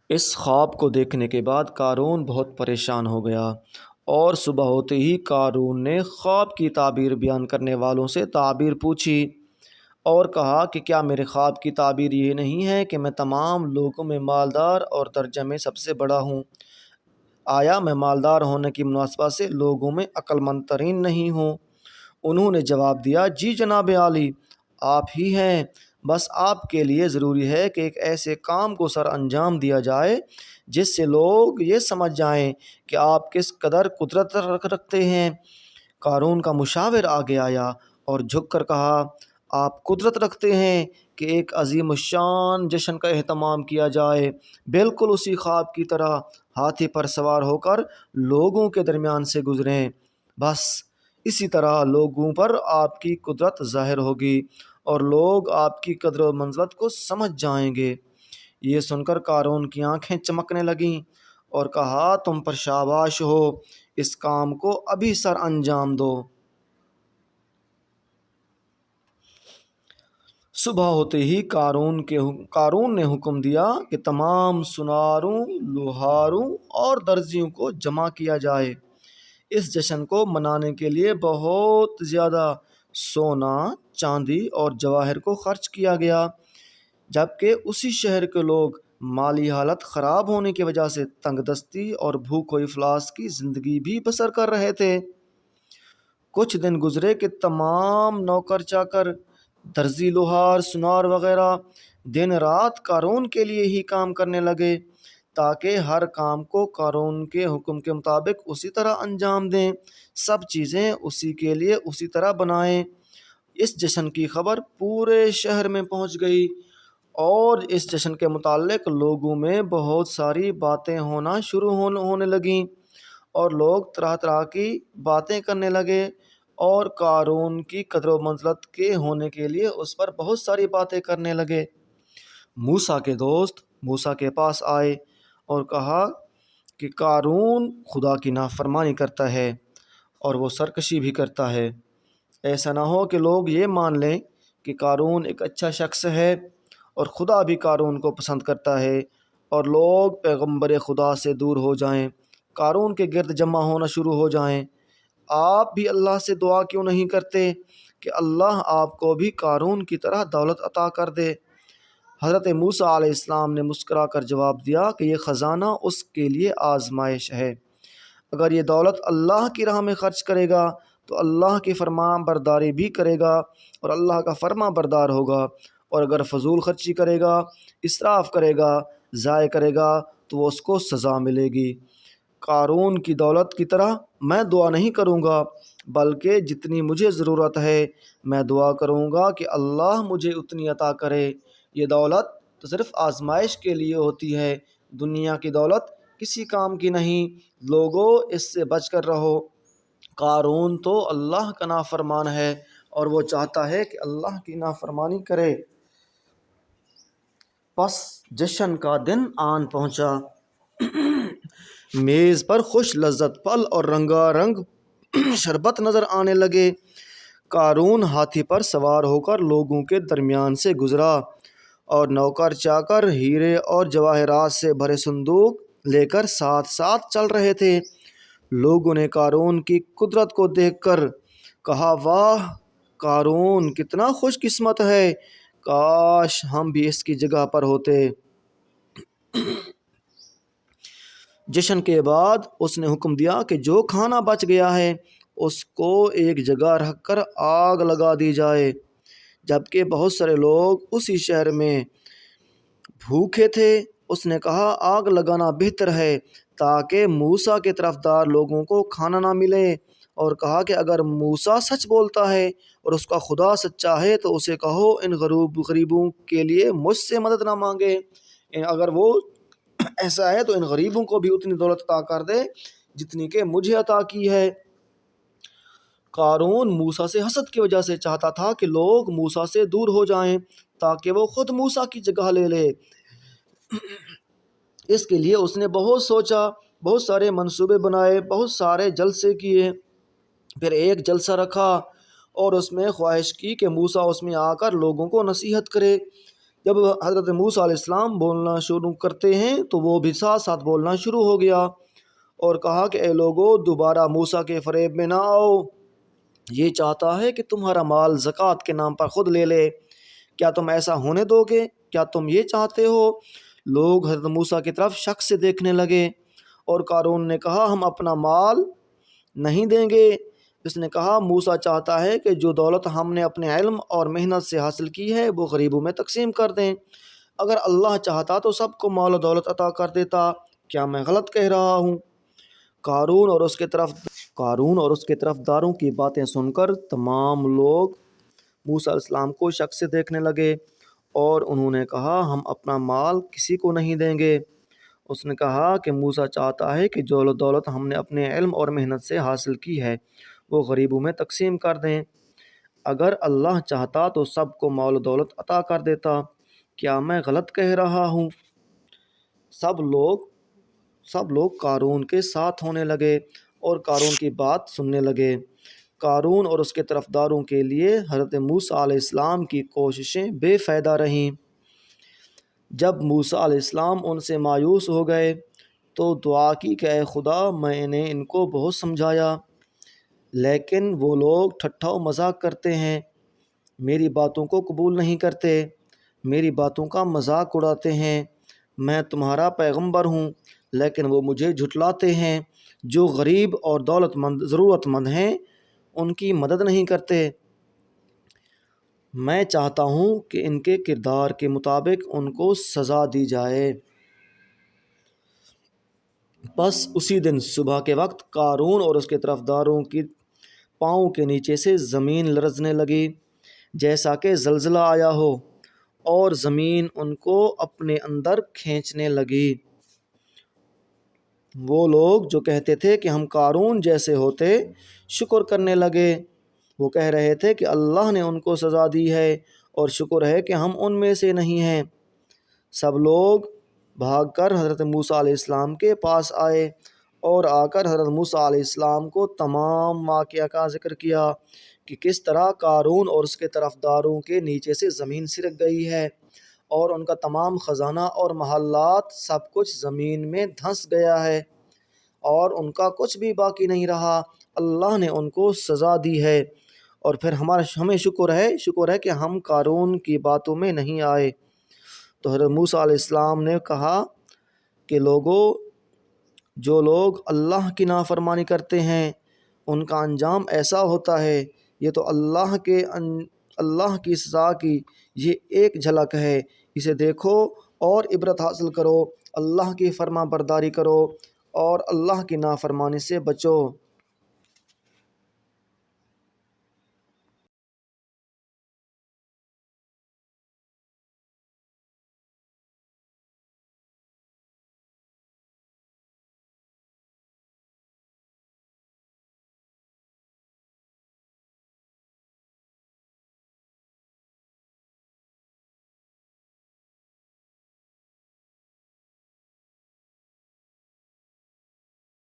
اس خواب کو دیکھنے کے بعد قارون بہت پریشان ہو گیا، اور صبح ہوتے ہی قارون نے خواب کی تعبیر بیان کرنے والوں سے تعبیر پوچھی اور کہا کہ کیا میرے خواب کی تعبیر یہ نہیں ہے کہ میں تمام لوگوں میں مالدار اور درجہ میں سب سے بڑا ہوں؟ آیا میں مالدار ہونے کی مناسبت سے لوگوں میں عقل مند ترین نہیں ہوں؟ انہوں نے جواب دیا، جی جناب عالی، آپ ہی ہیں۔ بس آپ کے لیے ضروری ہے کہ ایک ایسے کام کو سر انجام دیا جائے جس سے لوگ یہ سمجھ جائیں کہ آپ کس قدر قدرت رکھتے ہیں۔ قارون کا مشاور آگے آیا اور جھک کر کہا، آپ قدرت رکھتے ہیں کہ ایک عظیم الشان جشن کا اہتمام کیا جائے، بالکل اسی خواب کی طرح ہاتھی پر سوار ہو کر لوگوں کے درمیان سے گزریں۔ بس اسی طرح لوگوں پر آپ کی قدرت ظاہر ہوگی اور لوگ آپ کی قدر و منزلت کو سمجھ جائیں گے۔ یہ سن کر قارون کی آنکھیں چمکنے لگیں اور کہا، تم پر شاباش ہو، اس کام کو ابھی سر انجام دو۔ صبح ہوتے ہی قارون نے حکم دیا کہ تمام سناروں، لوہاروں اور درزیوں کو جمع کیا جائے۔ اس جشن کو منانے کے لیے بہت زیادہ سونا، چاندی اور جواہر کو خرچ کیا گیا، جبکہ اسی شہر کے لوگ مالی حالت خراب ہونے کی وجہ سے تنگ دستی اور بھوک و افلاس کی زندگی بھی بسر کر رہے تھے۔ کچھ دن گزرے کہ تمام نوکر چاکر، درزی، لوہار، سنار وغیرہ دن رات قارون کے لیے ہی کام کرنے لگے تاکہ ہر کام کو قارون کے حکم کے مطابق اسی طرح انجام دیں، سب چیزیں اسی کے لیے اسی طرح بنائیں۔ اس جشن کی خبر پورے شہر میں پہنچ گئی اور اس جشن کے متعلق لوگوں میں بہت ساری باتیں ہونے لگیں اور لوگ طرح طرح کی باتیں کرنے لگے اور قارون کی قدر و منزلت کے ہونے کے لیے اس پر بہت ساری باتیں کرنے لگے۔ موسیٰ کے دوست موسیٰ کے پاس آئے اور کہا کہ قارون خدا کی نافرمانی کرتا ہے اور وہ سرکشی بھی کرتا ہے۔ ایسا نہ ہو کہ لوگ یہ مان لیں کہ قارون ایک اچھا شخص ہے اور خدا بھی قارون کو پسند کرتا ہے اور لوگ پیغمبر خدا سے دور ہو جائیں، قارون کے گرد جمع ہونا شروع ہو جائیں۔ آپ بھی اللہ سے دعا کیوں نہیں کرتے کہ اللہ آپ کو بھی قارون کی طرح دولت عطا کر دے؟ حضرت موسیٰ علیہ السلام نے مسکرا کر جواب دیا کہ یہ خزانہ اس کے لیے آزمائش ہے۔ اگر یہ دولت اللہ کی راہ میں خرچ کرے گا تو اللہ کی فرمان برداری بھی کرے گا اور اللہ کا فرما بردار ہوگا، اور اگر فضول خرچی کرے گا، اسراف کرے گا، ضائع کرے گا تو وہ اس کو سزا ملے گی۔ قارون کی دولت کی طرح میں دعا نہیں کروں گا، بلکہ جتنی مجھے ضرورت ہے میں دعا کروں گا کہ اللہ مجھے اتنی عطا کرے۔ یہ دولت تو صرف آزمائش کے لیے ہوتی ہے، دنیا کی دولت کسی کام کی نہیں، لوگوں اس سے بچ کر رہو۔ قارون تو اللہ کا نافرمان ہے اور وہ چاہتا ہے کہ اللہ کی نافرمانی کرے۔ پس جشن کا دن آن پہنچا۔ میز پر خوش لذت پھل اور رنگا رنگ شربت نظر آنے لگے۔ قارون ہاتھی پر سوار ہو کر لوگوں کے درمیان سے گزرا اور نوکر چاکر ہیرے اور جواہرات سے بھرے صندوق لے کر ساتھ ساتھ چل رہے تھے۔ لوگوں نے قارون کی قدرت کو دیکھ کر کہا، واہ، قارون کتنا خوش قسمت ہے، کاش ہم بھی اس کی جگہ پر ہوتے۔ جشن کے بعد اس نے حکم دیا کہ جو کھانا بچ گیا ہے اس کو ایک جگہ رکھ کر آگ لگا دی جائے، جبکہ بہت سارے لوگ اسی شہر میں بھوکے تھے۔ اس نے کہا، آگ لگانا بہتر ہے تاکہ موسیٰ کے طرفدار لوگوں کو کھانا نہ ملے، اور کہا کہ اگر موسیٰ سچ بولتا ہے اور اس کا خدا سچا ہے تو اسے کہو ان غریبوں کے لیے مجھ سے مدد نہ مانگے، اگر وہ ایسا ہے تو ان غریبوں کو بھی اتنی دولت عطا کر دے جتنی کہ مجھے عطا کی ہے۔ قارون موسیٰ سے حسد کی وجہ سے چاہتا تھا کہ لوگ موسیٰ سے دور ہو جائیں تاکہ وہ خود موسیٰ کی جگہ لے لے۔ اس کے لیے اس نے بہت سوچا، بہت سارے منصوبے بنائے، بہت سارے جلسے کیے، پھر ایک جلسہ رکھا اور اس میں خواہش کی کہ موسیٰ اس میں آ کر لوگوں کو نصیحت کرے۔ جب حضرت موسیٰ علیہ السلام بولنا شروع کرتے ہیں تو وہ بھی ساتھ ساتھ بولنا شروع ہو گیا اور کہا کہ اے لوگو دوبارہ موسیٰ کے فریب میں نہ آؤ، یہ چاہتا ہے کہ تمہارا مال زکوٰۃ کے نام پر خود لے لے، کیا تم ایسا ہونے دو گے؟ کیا تم یہ چاہتے ہو؟ لوگ حضرت موسیٰ کی طرف شک سے دیکھنے لگے اور قارون نے کہا ہم اپنا مال نہیں دیں گے۔ اس نے کہا موسیٰ چاہتا ہے کہ جو دولت ہم نے اپنے علم اور محنت سے حاصل کی ہے وہ غریبوں میں تقسیم کر دیں، اگر اللہ چاہتا تو سب کو مال و دولت عطا کر دیتا، کیا میں غلط کہہ رہا ہوں؟ قارون اور اس کے طرف داروں کی باتیں سن کر تمام لوگ موسیٰ علیہ السلام کو شک سے دیکھنے لگے اور انہوں نے کہا ہم اپنا مال کسی کو نہیں دیں گے۔ اس نے کہا کہ موسیٰ چاہتا ہے کہ جو دولت ہم نے اپنے علم اور محنت سے حاصل کی ہے وہ غریبوں میں تقسیم کر دیں، اگر اللہ چاہتا تو سب کو مال و دولت عطا کر دیتا، کیا میں غلط کہہ رہا ہوں؟ سب لوگ قارون کے ساتھ ہونے لگے اور قارون کی بات سننے لگے۔ قارون اور اس کے طرفداروں کے لیے حضرت موسیٰ علیہ السلام کی کوششیں بے فائدہ رہیں۔ جب موسیٰ علیہ السلام ان سے مایوس ہو گئے تو دعا کی کہ اے خدا میں نے ان کو بہت سمجھایا لیکن وہ لوگ ٹھٹھا و مذاق کرتے ہیں، میری باتوں کو قبول نہیں کرتے، میری باتوں کا مذاق اڑاتے ہیں۔ میں تمہارا پیغمبر ہوں لیکن وہ مجھے جھٹلاتے ہیں، جو غریب اور ضرورت مند ہیں ان کی مدد نہیں کرتے۔ میں چاہتا ہوں کہ ان کے کردار کے مطابق ان کو سزا دی جائے۔ بس اسی دن صبح کے وقت قارون اور اس کے طرفداروں کی پاؤں کے نیچے سے زمین لرزنے لگی جیسا کہ زلزلہ آیا ہو اور زمین ان کو اپنے اندر کھینچنے لگی۔ وہ لوگ جو کہتے تھے کہ ہم قارون جیسے ہوتے شکر کرنے لگے، وہ کہہ رہے تھے کہ اللہ نے ان کو سزا دی ہے اور شکر ہے کہ ہم ان میں سے نہیں ہیں۔ سب لوگ بھاگ کر حضرت موسیٰ علیہ السلام کے پاس آئے اور آ کر حضرت موسیٰ علیہ السلام کو تمام واقعہ کا ذکر کیا کہ کس طرح قارون اور اس کے طرفداروں کے نیچے سے زمین سرک گئی ہے اور ان کا تمام خزانہ اور محلات سب کچھ زمین میں دھنس گیا ہے اور ان کا کچھ بھی باقی نہیں رہا، اللہ نے ان کو سزا دی ہے اور پھر ہمیں شکر ہے کہ ہم قارون کی باتوں میں نہیں آئے۔ تو حضرت موسیٰ علیہ السلام نے کہا کہ جو لوگ اللہ کی نافرمانی کرتے ہیں ان کا انجام ایسا ہوتا ہے، یہ تو اللہ کی سزا کی یہ ایک جھلک ہے، اسے دیکھو اور عبرت حاصل کرو، اللہ کی فرما برداری کرو اور اللہ کی نافرمانی سے بچو۔